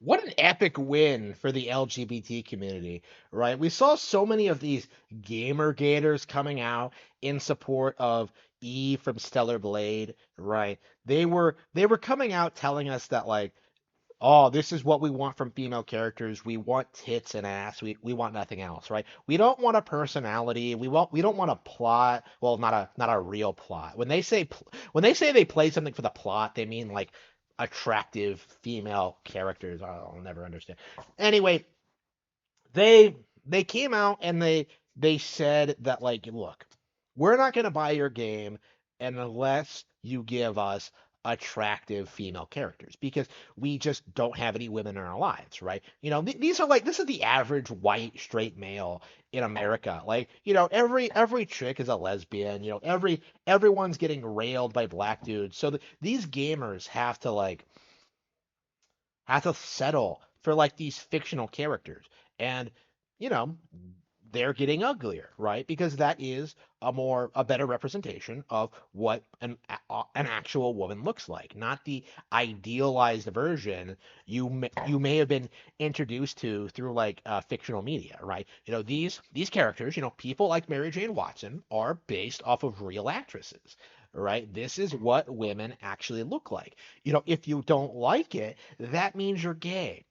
What an epic win for the LGBT community, right? We saw so many of these gamer gators coming out in support of Eve from Stellar Blade, right? They were coming out telling us that like, oh, this is what we want from female characters. We want tits and ass. We want nothing else, right? We don't want a personality. We don't want a plot. Well, not a real plot. When they say they play something for the plot, they mean like attractive female characters. I'll never understand. Anyway, they they came out and they said that like, look, we're not going to buy your game unless you give us attractive female characters because we just don't have any women in our lives, right? These are like this is the average white straight male in America. Like, every chick is a lesbian, everyone's getting railed by black dudes. So these gamers have to settle for like these fictional characters. And, you know, they're getting uglier, right? Because that is a better representation of what an actual woman looks like, not the idealized version you may have been introduced to through like fictional media, right? These characters, people like Mary Jane Watson are based off of real actresses. Right? This is what women actually look like. If you don't like it, that means you're gay.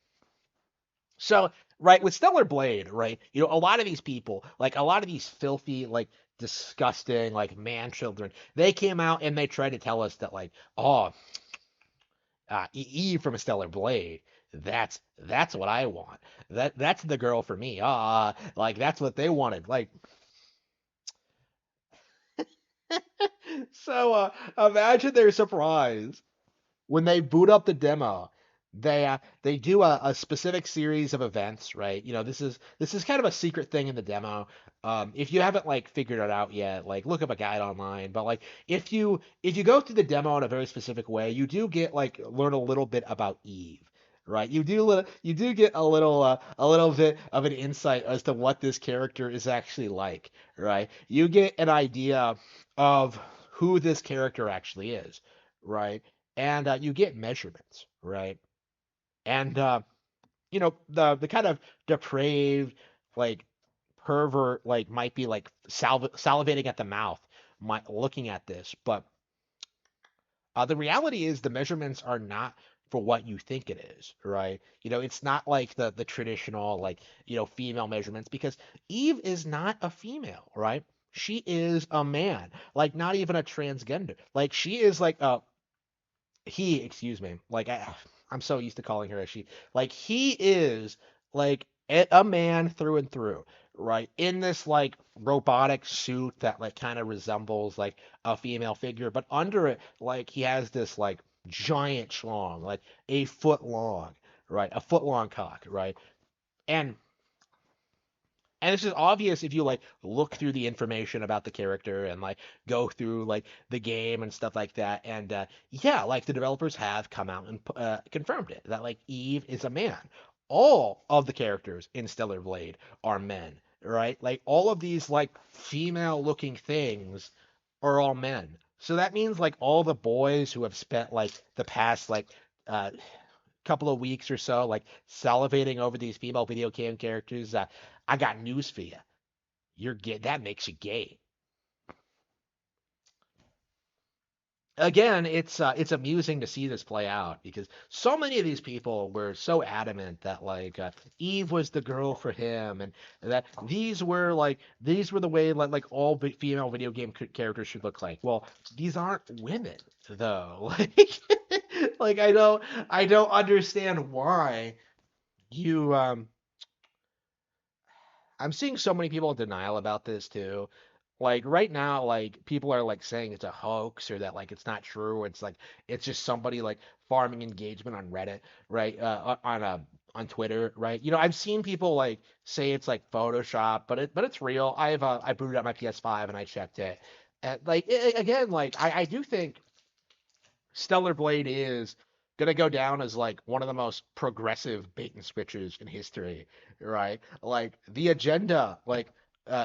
So, right, with Stellar Blade, right, a lot of these people, like a lot of these filthy, like disgusting, like man children, they came out and they tried to tell us that, like, oh, Eve from a Stellar Blade, that's what I want. That's the girl for me. Like that's what they wanted. Like, so imagine their surprise when they boot up the demo, they do a specific series of events, right? This is kind of a secret thing in the demo. If you haven't like figured it out yet, like look up a guide online. But like if you go through the demo in a very specific way, you do get like learn a little bit about Eve. Right, you do get a little bit of an insight as to what this character is actually like, right? You get an idea of who this character actually is, right? And you get measurements, right? And the kind of depraved, like pervert, like might be like salivating at the mouth, might looking at this, but the reality is the measurements are not for what you think it is, right? It's not like the traditional like female measurements because Eve is not a female, right? She is a man, like not even a transgender. Like she is like excuse me, like I'm so used to calling her a she. Like he is like a man through and through, right? In this like robotic suit that like kind of resembles like a female figure, but under it, like he has this like giant schlong, like a foot long, right? A foot long cock, right? And and this is obvious if you like look through the information about the character and like go through like the game and stuff like that. And yeah, like the developers have come out and confirmed it that like Eve is a man. All of the characters in Stellar Blade are men, right? Like all of these like female looking things are all men. So that means like all the boys who have spent like the past like uh couple of weeks or so, like salivating over these female video game characters. I got news for you. You're gay. That makes you gay. Again, it's amusing to see this play out because so many of these people were so adamant that like Eve was the girl for him, and that these were the way like all female video game characters should look like. Well, these aren't women though. Like I don't understand why you I'm seeing so many people in denial about this too. Like right now, like people are like saying it's a hoax or that like it's not true. It's like it's just somebody like farming engagement on Reddit, right? On Twitter, right? I've seen people like say it's like Photoshop, but it's real. I booted up my PS5 and I checked it. And like again, like I do think Stellar Blade is gonna go down as like one of the most progressive bait and switches in history, right? Like the agenda, like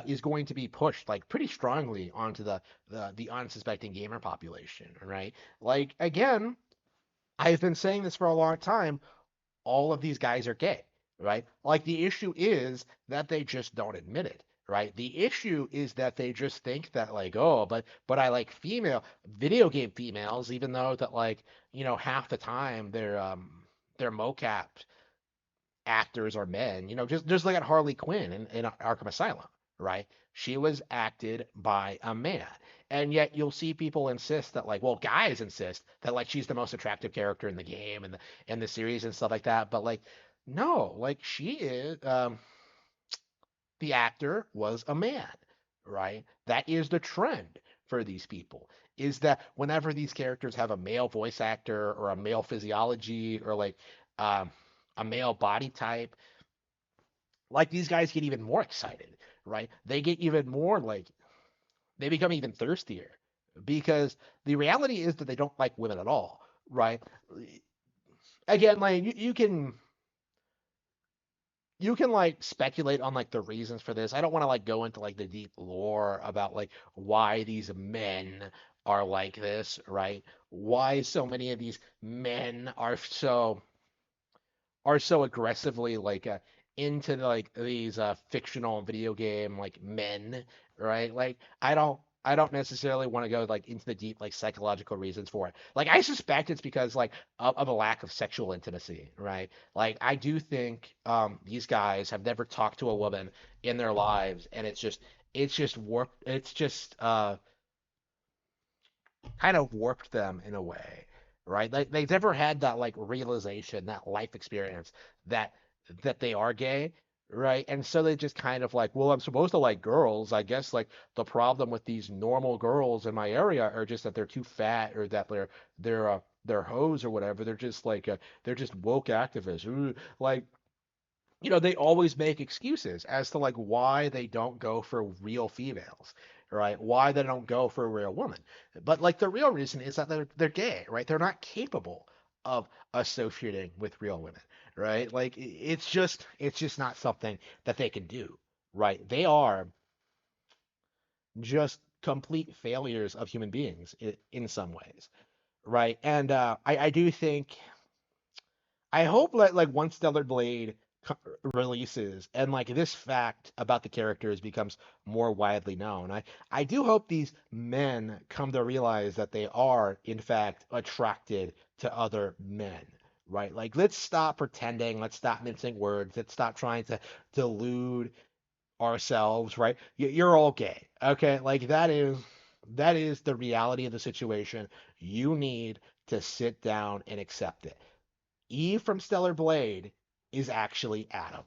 is going to be pushed like pretty strongly onto the unsuspecting gamer population, right? Like again, I've been saying this for a long time. all of these guys are gay, right? Like the issue is that they just don't admit it, right? The issue is that they just think that like, oh, but I like female video game females, even though that like, half the time they're mocap actors are men. Just look at Harley Quinn in Arkham Asylum, right? She was acted by a man. And yet you'll see people insist that like, well, guys insist that like she's the most attractive character in the game and the series and stuff like that. But like, no, like she is the actor was a man, right? That is the trend for these people. Is that whenever these characters have a male voice actor or a male physiology or like um, a male body type, like these guys get even more excited, right? They get even more like they become even thirstier because the reality is that they don't like women at all, right? Again, like you can like speculate on like the reasons for this. I don't want to like go into like the deep lore about like why these men are like this, right? Why so many of these men are so aggressively like into like these fictional video game like men, right? Like I don't necessarily want to go like into the deep like psychological reasons for it. Like I suspect it's because like of a lack of sexual intimacy, right? Like I do think these guys have never talked to a woman in their lives and it's just warped it's just kind of warped them in a way, right? Like they've never had that like realization, that life experience that that they are gay, right? And so they just kind of like, well, I'm supposed to like girls. I guess like the problem with these normal girls in my area are just that they're too fat or that they're hoes or whatever. They're just woke activists. Ooh, like they always make excuses as to like why they don't go for real females, right? Why they don't go for a real woman. But like the real reason is that they're gay, right? They're not capable of associating with real women, right? Like it's just not something that they can do, right? They are just complete failures of human beings in some ways, right? And I do think I hope that like once Stellar Blade releases and like this fact about the characters becomes more widely known, I do hope these men come to realize that they are in fact attracted to other men. Right? Like let's stop pretending, let's stop mincing words, let's stop trying to delude ourselves, right? You're all gay. Okay? Like that is the reality of the situation. You need to sit down and accept it. Eve from Stellar Blade is actually Adam.